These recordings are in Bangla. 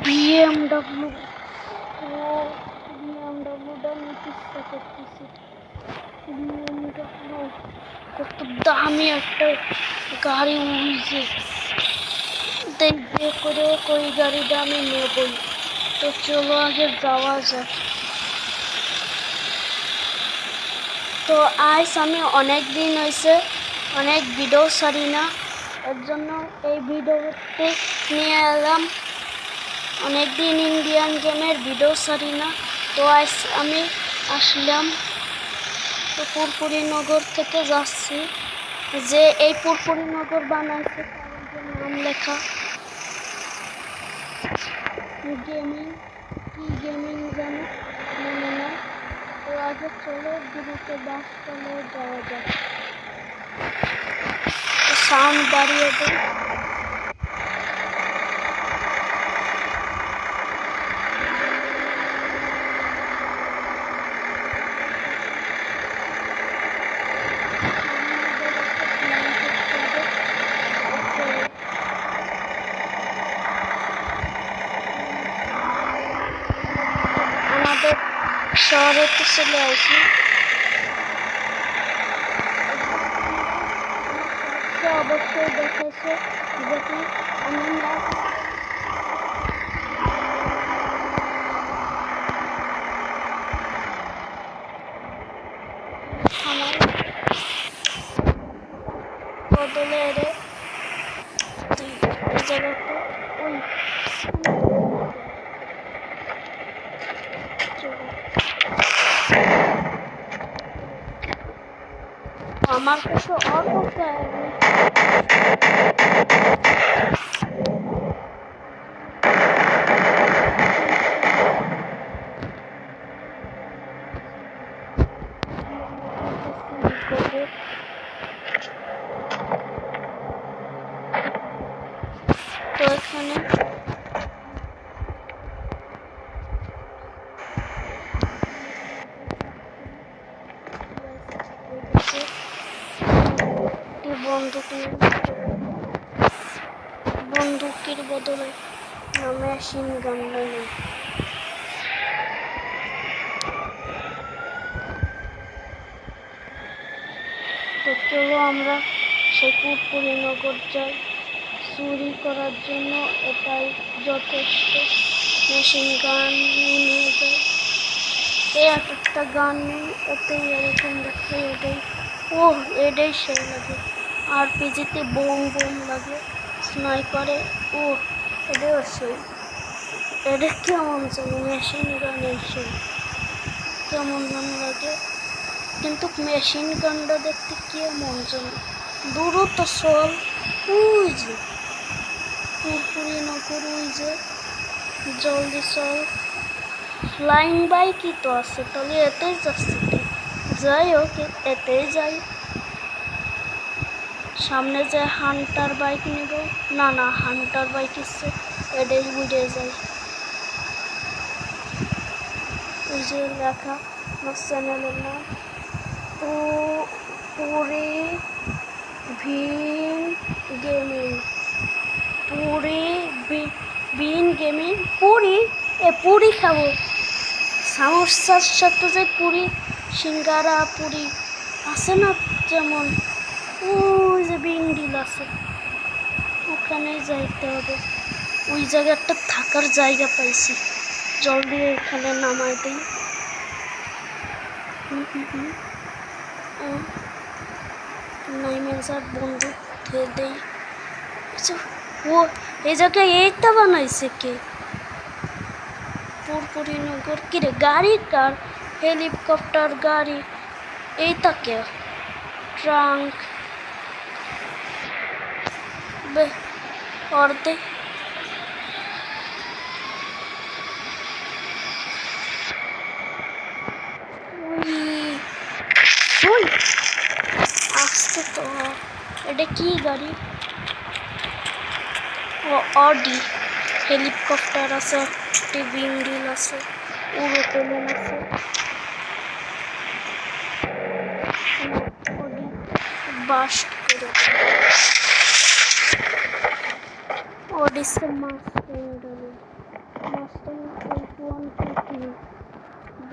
বিএমডব্লিউ বিএমডব্লিউটা নিতে ইচ্ছা করতেছি। বিএমডব্লিউ কত দামি একটা গাড়ি উঠছে, দেখবে করে ওই গাড়িটা আমি নেবই। তো চলো আগে যাওয়া যাক। তো আজ আমি অনেক দিন হয়েছে অনেক ভিডিও ছাড়ি না, এর জন্য এই ভিডিওতে নিয়ে এলাম। অনেকদিন ইন্ডিয়ান গেমের ভিডিও ছাড়ি না, তো আজ আমি আসলাম। তো পুরপুরিনগর থেকে যাচ্ছি, যে এই পুরপুরিনগর বানাইছে তার নাম লেখা গেমিং, কি গেমিং জানো মনে না। তো আগে চলো দিদিকে বাস চলে যাওয়া যাক। সাউন্ড বাড়িয়ে দেয়। আমাদের শহরে তো চলে আসি, অবশ্যই দেখেছে যেটি আমি না আমার বদলে রে জায়গাটা ওই আমার কাছে অল্প তো এখানে বন্দুকের বদলে মেশিন গান নেই। তো চলো আমরা সেই পুরপুরিনগর যাই চুরি করার জন্য, এটাই যথেষ্ট। মেশিন গান নিয়ে যায়, এই একটা গান নেই, এতেই এরকম দেখতে এটাই। ও এটাই সেই লাগে, আর পিজিতে বোম বোম লাগে, স্নাইপারে। ও এটাও সেই, এটা কেমন যেন মেশিন গানের সেই কেমন যেন লাগে, কিন্তু মেশিন গানটা দেখতে কেমন যেন। দ্রুত চল, ওই যে পুরপুরিনগর, ওই যে জলদি চল। ফ্লাইং বাইকই তো আছে, তাহলে এতেই যাচ্ছে। যাই হোক, এতেই যাই। সামনে যে হান্টার বাইক নেব, না না হান্টার বাইক ইচ্ছে এটাই বুঝে যাই। ওই যে লেখা আমার চ্যানেলের নাম পুরি ভিন গেমিং, পুরি ভিন গেমিং। পুরি পুরি খাবো, সমস্যার সাথে যে পুরি সিঙ্গারা পুরি আছে না, যেমন ওই যে বিন্ডিল আছে, ওখানে যাইতে হবে। ওই জায়গাটা থাকার জায়গা পাইছি, জলদি এখানে নামাই দিই। নাইমে যা বন্ধু ধুয়ে দেই। ও এই জায়গায় এইটা বানাইছে কে? পুরপুরিনগর কিরে গাড়ি কার? হেলিকপ্টার গাড়ি এইটা কে? ট্রাঙ্ক বে অর্ধে আসতে তো। এটা কি গাড়ি? ও অডি। হেলিকপ্টার আছে, একটি বিন্ডিল আছে, উড়োপ্লেন আছে। বাস্ট করে Odyssey Mustang Rally. Mustang 8122.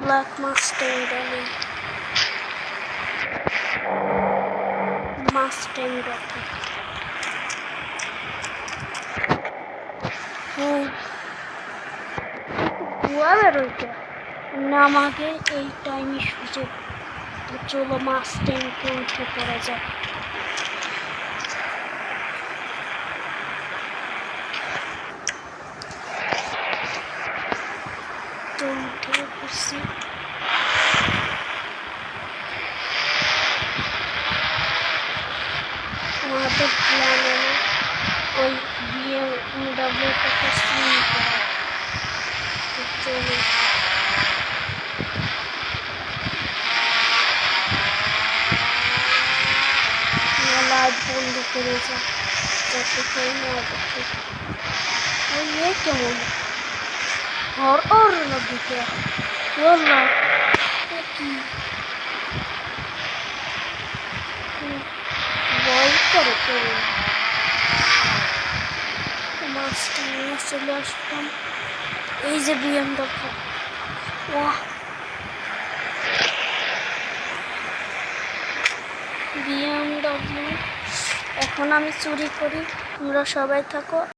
Black Mustang Rally. Mustang Rally. কুয়া বেরোইতে না আমাকে এই টাইমে সুযোগ, তো চলো মাস্টাংকে উঠে পড়া যাক। তো উঠে পড়ছি, আমাদের প্ল্যান হলো ওই BMW-টাকে সুইং করা। তো চলো লাইট বন্ধ করে যাক যাতে কেউ না দেখে। ওই কেমন হর দিকে বললো কি ভয় করে কেমন। মাছটা নিয়ে চলে আসলাম, এই যে BMW। ওয়াহ, BMW। এখন আমি চুরি করি, তোমরা সবাই থাকো।